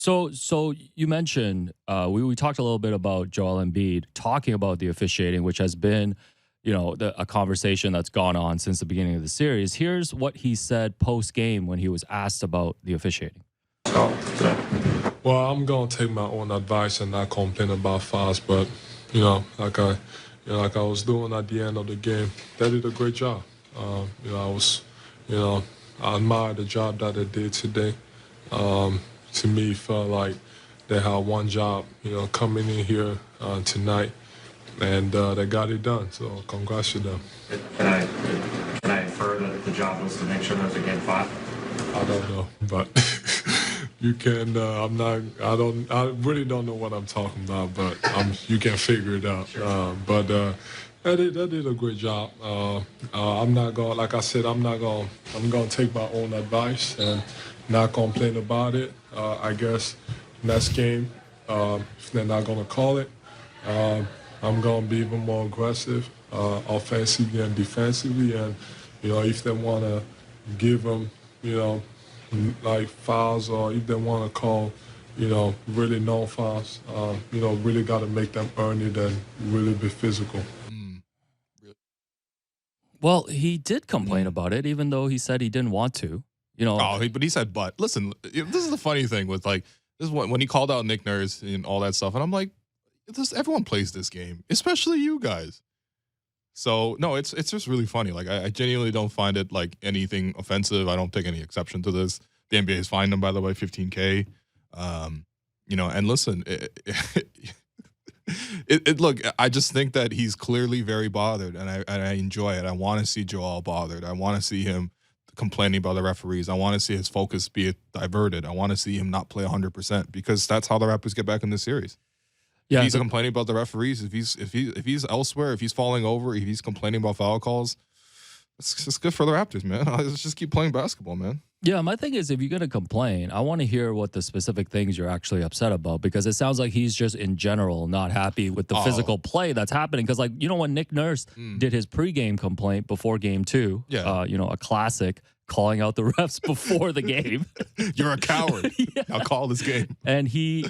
So you mentioned we talked a little bit about Joel Embiid talking about the officiating, which has been, a conversation that's gone on since the beginning of the series. Here's what he said post game when he was asked about the officiating. Well, I'm gonna take my own advice and not complain about fouls, but like I was doing at the end of the game, they did a great job. I was, you know, I admire the job that they did today. To me, it felt like they had one job, coming in here tonight, and they got it done. So congrats to them. Can I can I infer that the job was to make sure there was a game five? I don't know, but you can. I'm not. I don't. I really don't know what I'm talking about, but you can figure it out. But they did a great job. I'm not going. Like I said, I'm not going. I'm going to take my own advice and not complain about it. I guess next game, if they're not going to call it, I'm going to be even more aggressive, offensively and defensively, and if they want to give them, like fouls, or if they want to call, really no fouls, really got to make them earn it and really be physical. Well, he did complain about it, even though he said he didn't want to. But he said, but listen, this is the funny thing with this is when he called out Nick Nurse and all that stuff, and I'm like, everyone plays this game, especially you guys. So no, it's just really funny. Like I genuinely don't find it like anything offensive. I don't take any exception to this. The NBA has fined him, by the way, $15K. And listen, look, I just think that he's clearly very bothered, and I enjoy it. I want to see Joel bothered. I want to see him complaining about the referees. I want to see his focus be diverted. I want to see him not play 100%, because that's how the Raptors get back in this series. Yeah, if he's complaining about the referees, if he's elsewhere, if he's falling over, if he's complaining about foul calls, it's just good for the Raptors, man. Let's just keep playing basketball, man. Yeah, my thing is, if you're going to complain, I want to hear what the specific things you're actually upset about, because it sounds like he's just in general not happy with the physical play that's happening. Because, when Nick Nurse did his pregame complaint before game 2, a classic, calling out the refs before the game. You're a coward. Yeah. I'll call this game. And he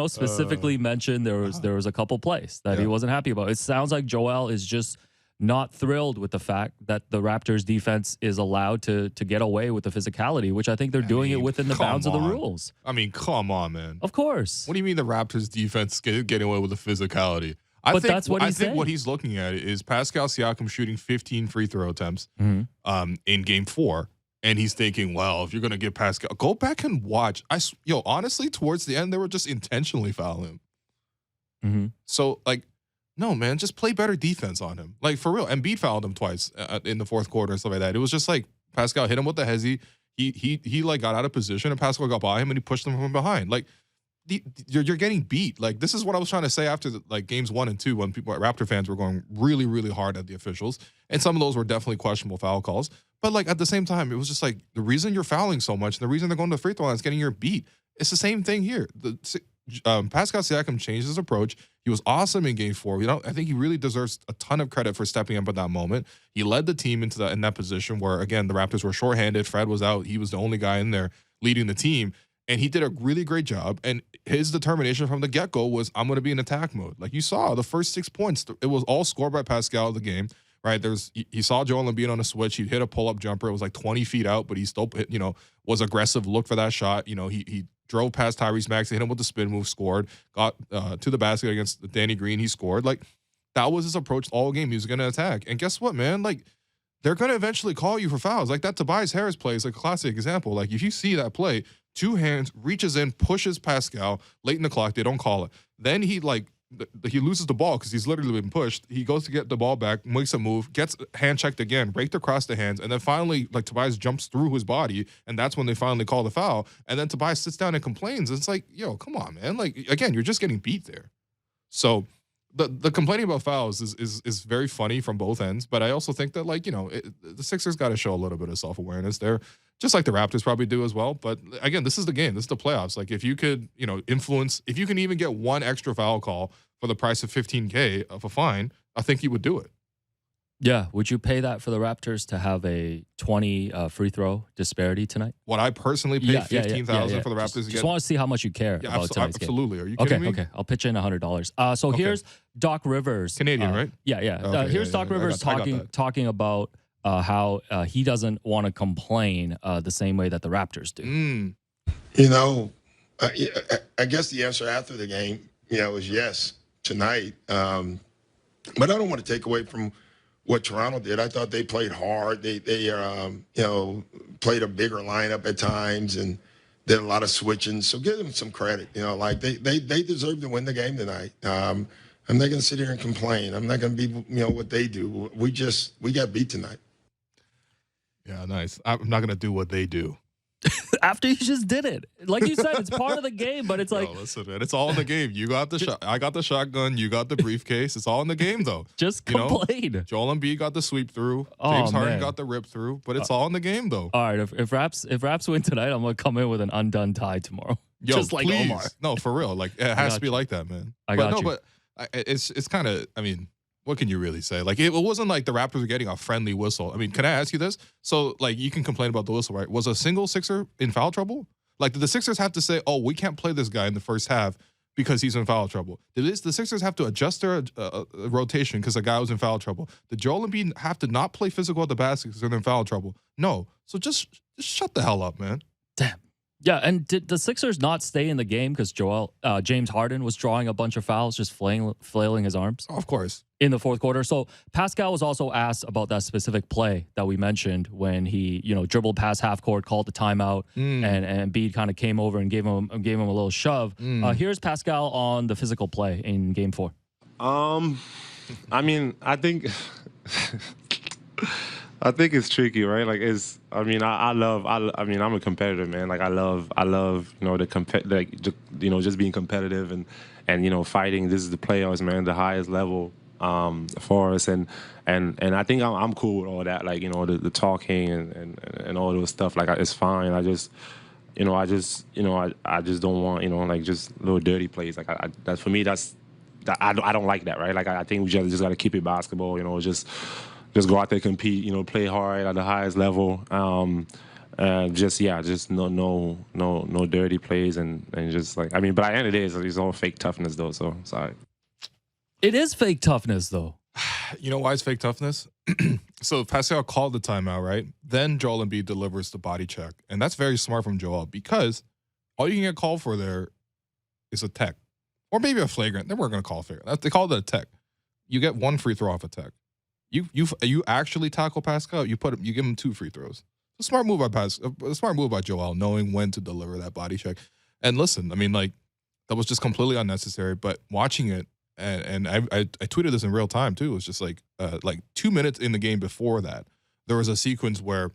specifically mentioned there was a couple plays that he wasn't happy about. It sounds like Joel is just not thrilled with the fact that the Raptors defense is allowed to get away with the physicality, which I think they're doing it within the bounds of the rules. I mean, come on, man. Of course. What do you mean the Raptors defense getting away with the physicality? I think what he's looking at is Pascal Siakam shooting 15 free throw attempts in game 4. And he's thinking, well, if you're going to give Pascal, go back and watch. Honestly, towards the end, they were just intentionally fouling him. So, no, man, just play better defense on him. Like, for real. Embiid fouled him twice in the fourth quarter and stuff like that. It was just like Pascal hit him with the hezzy. He got out of position, and Pascal got by him, and he pushed him from behind. Like, you're getting beat. Like, this is what I was trying to say after games 1 and 2, when Raptor fans were going really, really hard at the officials, and some of those were definitely questionable foul calls. But at the same time, it was just like, the reason you're fouling so much, and the reason they're going to the free throw line is getting your beat. It's the same thing here. Pascal Siakam changed his approach. He was awesome in game 4. I think he really deserves a ton of credit for stepping up at that moment. He led the team in that position where, again, the Raptors were shorthanded. Fred was out. He was the only guy in there leading the team. And he did a really great job. And his determination from the get-go was, I'm going to be in attack mode. Like you saw, the first 6 points, it was all scored by Pascal of the game, right? He saw Joel Embiid on a switch. He hit a pull-up jumper. It was 20 feet out, but he still, was aggressive, looked for that shot. He drove past Tyrese Maxey, hit him with the spin move, scored, got to the basket against Danny Green. He scored. That was his approach all game. He was going to attack. And guess what, man? They're going to eventually call you for fouls. That Tobias Harris play is a classic example. If you see that play, 2 hands, reaches in, pushes Pascal late in the clock. They don't call it. Then he loses the ball because he's literally been pushed. He goes to get the ball back, makes a move, gets hand checked again, raked across the hands, and then finally, Tobias jumps through his body, and that's when they finally call the foul. And then Tobias sits down and complains. It's like, yo, come on, man. Again, you're just getting beat there. So the complaining about fouls is very funny from both ends, but I also think that the Sixers got to show a little bit of self-awareness there, just like the Raptors probably do as well. But again, this is the game, this is the playoffs. If you could influence, if you can even get one extra foul call for the price of $15K of a fine, I think you would do it. Yeah. Would you pay that for the Raptors to have a 20 free throw disparity tonight? Would I personally pay $15,000 for the Raptors to get? Just want to see how much you care about tonight's game. Absolutely. Are you kidding me? Okay. I'll pitch in $100. So here's Doc Rivers. Canadian, right? Yeah. Okay, here's Doc Rivers talking about how he doesn't want to complain the same way that the Raptors do. You know, I guess the answer after the game, is yes tonight. But I don't want to take away from what Toronto did. I thought they played hard. They played a bigger lineup at times and did a lot of switching. So give them some credit. Like they deserve to win the game tonight. I'm not going to sit here and complain. I'm not going to be, what they do. We got beat tonight. Yeah, nice. I'm not going to do what they do. After you just did it. Like you said, it's part of the game, but it's like... No, listen, man, it's all in the game. You got the I got the shotgun. You got the briefcase. It's all in the game, though. Just complain. Joel Embiid got the sweep through. James Harden got the rip through. But it's all in the game, though. All right, if Raps win tonight, I'm going to come in with an undone tie tomorrow. Yo, just like please. Omar. No, for real. Like, it has to be like that, man. But it's kind of, I mean... What can you really say? Like, it wasn't like the Raptors were getting a friendly whistle. I mean, can I ask you this? So, like, you can complain about the whistle, right? Was a single Sixer in foul trouble? Like, did the Sixers have to say, oh, we can't play this guy in the first half because he's in foul trouble? Did the Sixers have to adjust their rotation because the guy was in foul trouble? Did Joel Embiid have to not play physical at the basket because they're in foul trouble? No. So just shut the hell up, man. Damn. Yeah, and did the Sixers not stay in the game because James Harden was drawing a bunch of fouls, just flailing his arms? Oh, of course. In the fourth quarter. So Pascal was also asked about that specific play that we mentioned when he, dribbled past half court, called the timeout, and Embiid kind of came over and gave him a little shove. Here's Pascal on the physical play in Game 4. I mean, I think it's tricky, right? Like I'm a competitor, man. Like I love, just being competitive and fighting. This is the playoffs, man, the highest level for us, and I think I'm cool with all that, like the talking and all those stuff. Like it's fine. I just don't want just little dirty plays. Like that's for me. I don't like that, right? Like I think we just got to keep it basketball. Just go out there, compete, play hard at the highest level. Just no dirty plays and just like, but at the end of the day, it's all fake toughness though. So sorry. It is fake toughness though. You know why it's fake toughness? So Pascal called the timeout, right? Then Joel Embiid delivers the body check, and that's very smart from Joel because all you can get called for there is a tech or maybe a flagrant. They weren't going to call flagrant. They called it a tech. You get one free throw off a tech. You actually tackle Pascal. You give him 2 free throws. A smart move by Pascal. A smart move by Joel, knowing when to deliver that body check. And listen, that was just completely unnecessary. But watching it, and I tweeted this in real time too. It was just like 2 minutes in the game before that, there was a sequence where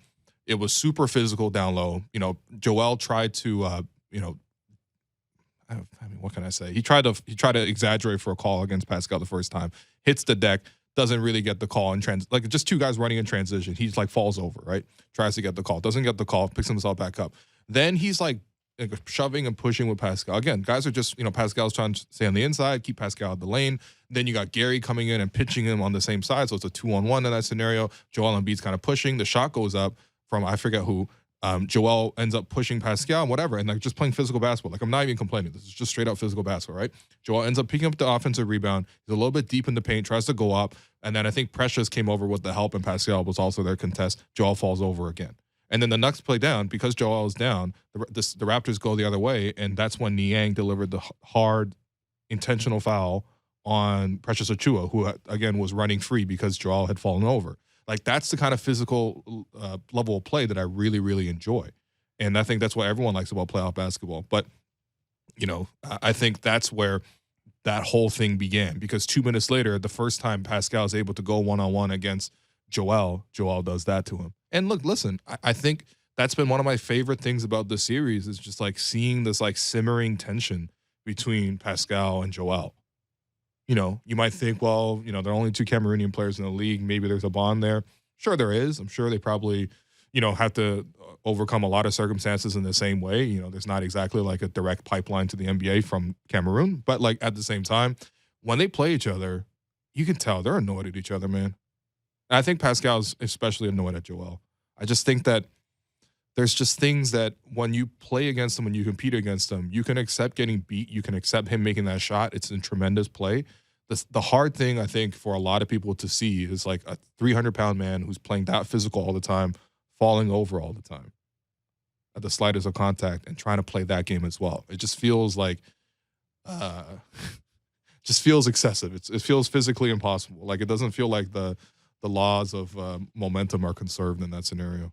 it was super physical down low. Joel tried to what can I say? He tried to exaggerate for a call against Pascal the first time. Hits the deck. Doesn't really get the call in just 2 guys running in transition. He's like falls over, right? Tries to get the call. Doesn't get the call. Picks himself back up. Then he's like shoving and pushing with Pascal. Again, guys are just, Pascal's trying to stay on the inside, keep Pascal out of the lane. Then you got Gary coming in and pitching him on the same side. So it's a 2-on-1 in that scenario. Joel Embiid's kind of pushing. The shot goes up from I forget who. Joel ends up pushing Pascal and whatever, and just playing physical basketball. I'm not even complaining. This is just straight up physical basketball, right? Joel ends up picking up the offensive rebound. He's a little bit deep in the paint, tries to go up, and then I think Precious came over with the help, and Pascal was also their contest. Joel falls over again. And then the next play down, because Joel is down, the Raptors go the other way, and that's when Niang delivered the hard, intentional foul on Precious Achiuwa, who, again, was running free because Joel had fallen over. That's the kind of physical level of play that I really, really enjoy. And I think that's what everyone likes about playoff basketball. But, I think that's where that whole thing began. Because 2 minutes later, the first time Pascal is able to go one-on-one against Joel does that to him. And look, listen, I think that's been one of my favorite things about this series is just seeing this simmering tension between Pascal and Joel. You might think, well, there are only 2 Cameroonian players in the league. Maybe there's a bond there. Sure there is. I'm sure they probably, have to overcome a lot of circumstances in the same way. There's not exactly a direct pipeline to the NBA from Cameroon. But at the same time, when they play each other, you can tell they're annoyed at each other, man. And I think Pascal's especially annoyed at Joel. I just think that there's just things that when you play against him, when you compete against him, you can accept getting beat. You can accept him making that shot. It's a tremendous play. The hard thing, I think, for a lot of people to see is like a 300-pound man who's playing that physical all the time, falling over all the time at the slightest of contact and trying to play that game as well. It just feels like, just feels excessive. It feels physically impossible. Like it doesn't feel like the laws of momentum are conserved in that scenario.